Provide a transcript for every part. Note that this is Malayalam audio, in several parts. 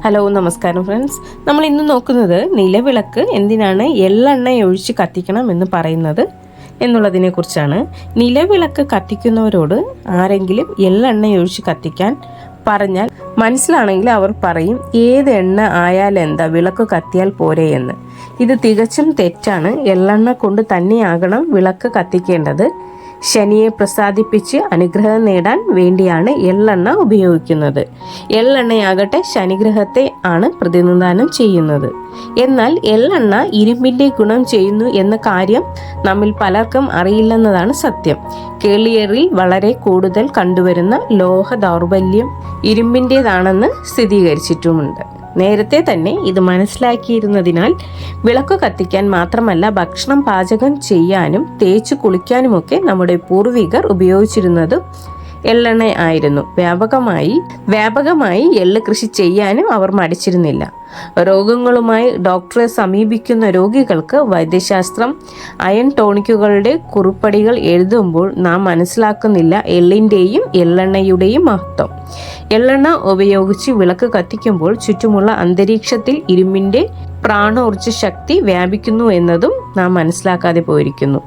ഹലോ നമസ്കാരം ഫ്രണ്ട്സ്. നമ്മൾ ഇന്ന് നോക്കുന്നത് നിലവിളക്ക് എന്തിനാണ് എള്ളെണ്ണ ഒഴിച്ച് കത്തിക്കണം എന്ന് പറയുന്നത് എന്നുള്ളതിനെ കുറിച്ചാണ്. നിലവിളക്ക് കത്തിക്കുന്നവരോട് ആരെങ്കിലും എള്ളെണ്ണ ഒഴിച്ച് കത്തിക്കാൻ പറഞ്ഞാൽ മനസ്സിലാണെങ്കിൽ അവർ പറയും ഏത് എണ്ണ ആയാലെന്താ, വിളക്ക് കത്തിയാൽ പോരെ എന്ന്. ഇത് തികച്ചും തെറ്റാണ്. എള്ളെണ്ണ കൊണ്ട് തന്നെയാകണം വിളക്ക് കത്തിക്കേണ്ടത്. ശനിയെ പ്രസാദിപ്പിച്ച് അനുഗ്രഹം നേടാൻ വേണ്ടിയാണ് എള്ളെണ്ണ ഉപയോഗിക്കുന്നത്. എള്ളെണ്ണയാകട്ടെ ശനിഗ്രഹത്തെ ആണ് പ്രതിനിധാനം ചെയ്യുന്നത്. എന്നാൽ എള്ളെണ്ണ ഇരുമ്പിന്റെ ഗുണം ചെയ്യുന്നു എന്ന കാര്യം നമ്മിൽ പലർക്കും അറിയില്ലെന്നതാണ് സത്യം. കേളിയറിൽ വളരെ കൂടുതൽ കണ്ടുവരുന്ന ലോഹ ദൗർബല്യം ഇരുമ്പിൻ്റെതാണെന്ന് സ്ഥിരീകരിച്ചിട്ടുമുണ്ട്. നേരത്തെ തന്നെ ഇത് മനസ്സിലാക്കിയിരുന്നതിനാൽ വിളക്ക് കത്തിക്കാൻ മാത്രമല്ല ഭക്ഷണം പാചകം ചെയ്യാനും തേച്ചു കുളിക്കാനുമൊക്കെ നമ്മുടെ പൂർവികർ ഉപയോഗിച്ചിരുന്നത് എള്ളെണ്ണ ആയിരുന്നു. വ്യാപകമായി എള്ള് കൃഷി ചെയ്യാനും അവർ മടിച്ചിരുന്നില്ല. രോഗങ്ങളുമായി ഡോക്ടറെ സമീപിക്കുന്ന രോഗികൾക്ക് വൈദ്യശാസ്ത്രം അയൺ ടോണിക്കുകളുടെ കുറിപ്പടികൾ എഴുതുമ്പോൾ നാം മനസ്സിലാക്കുന്നില്ല എള്ളിൻ്റെയും എള്ളെണ്ണയുടെയും മഹത്വം. എള്ളെണ്ണ ഉപയോഗിച്ച് വിളക്ക് കത്തിക്കുമ്പോൾ ചുറ്റുമുള്ള അന്തരീക്ഷത്തിൽ ഇരുമ്പിൻ്റെ പ്രാണോർജ്ജ ശക്തി വ്യാപിക്കുന്നു എന്നതും നാം മനസ്സിലാക്കാതെ പോയിരിക്കുന്നു.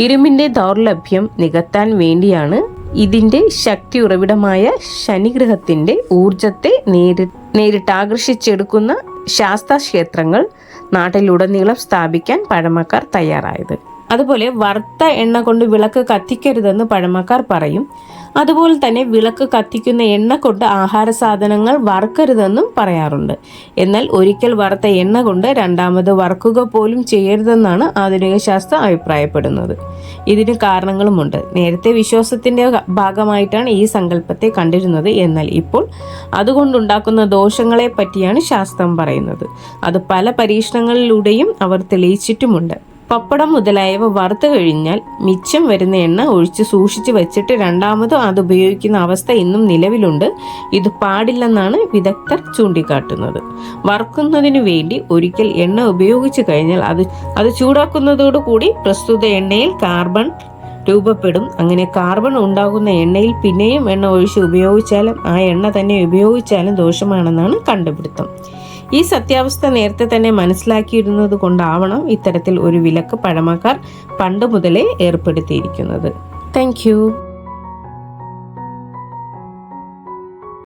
ഇരുമ്പിൻ്റെ ദൗർലഭ്യം നികത്താൻ വേണ്ടിയാണ് ഇതിൻ്റെ ശക്തി ഉറവിടമായ ശനിഗ്രഹത്തിൻ്റെ ഊർജത്തെ നേരിട്ട് ആകർഷിച്ചെടുക്കുന്ന ശാസ്താക്ഷേത്രങ്ങൾ നാട്ടിലുടനീളം സ്ഥാപിക്കാൻ പഴമക്കാർ തയ്യാറായത്. അതുപോലെ വറുത്ത എണ്ണ കൊണ്ട് വിളക്ക് കത്തിക്കരുതെന്ന് പഴമക്കാർ പറയും. അതുപോലെ തന്നെ വിളക്ക് കത്തിക്കുന്ന എണ്ണ കൊണ്ട് ആഹാര സാധനങ്ങൾ വറുക്കരുതെന്നും പറയാറുണ്ട്. എന്നാൽ ഒരിക്കൽ വറുത്ത എണ്ണ കൊണ്ട് രണ്ടാമത് വറുക്കുക പോലും ചെയ്യരുതെന്നാണ് ആധുനിക ശാസ്ത്രം അഭിപ്രായപ്പെടുന്നത്. ഇതിന് കാരണങ്ങളുമുണ്ട്. നേരത്തെ വിശ്വാസത്തിന്റെ ഭാഗമായിട്ടാണ് ഈ സങ്കല്പത്തെ കണ്ടിരുന്നത്. എന്നാൽ ഇപ്പോൾ അതുകൊണ്ടുണ്ടാക്കുന്ന ദോഷങ്ങളെ പറ്റിയാണ് ശാസ്ത്രം പറയുന്നത്. അത് പല പരീക്ഷണങ്ങളിലൂടെയും അവർ തെളിയിച്ചിട്ടുമുണ്ട്. പപ്പടം മുതലായവ വറുത്തു കഴിഞ്ഞാൽ മിച്ചം വരുന്ന എണ്ണ ഒഴിച്ച് സൂക്ഷിച്ചു വെച്ചിട്ട് രണ്ടാമത് അത് ഉപയോഗിക്കുന്ന അവസ്ഥ ഇന്നും നിലവിലുണ്ട്. ഇത് പാടില്ലെന്നാണ് വിദഗ്ധർ ചൂണ്ടിക്കാട്ടുന്നത്. വറുക്കുന്നതിനു വേണ്ടി ഒരിക്കൽ എണ്ണ ഉപയോഗിച്ചു കഴിഞ്ഞാൽ അത് ചൂടാക്കുന്നതോടുകൂടി പ്രസ്തുത എണ്ണയിൽ കാർബൺ രൂപപ്പെടും. അങ്ങനെ കാർബൺ ഉണ്ടാകുന്ന എണ്ണയിൽ പിന്നെയും എണ്ണ ഒഴിച്ച് ഉപയോഗിച്ചാലും ആ എണ്ണ തന്നെ ഉപയോഗിച്ചാലും ദോഷമാണെന്നാണ് കണ്ടുപിടുത്തം. ഈ സത്യാവസ്ഥ നേരത്തെ തന്നെ മനസ്സിലാക്കിയിരുന്നത് കൊണ്ടാവണം ഇത്തരത്തിൽ ഒരു വിലക്ക് പഴമക്കാർ പണ്ട് മുതലേ ഏർപ്പെടുത്തിയിരിക്കുന്നത്. താങ്ക്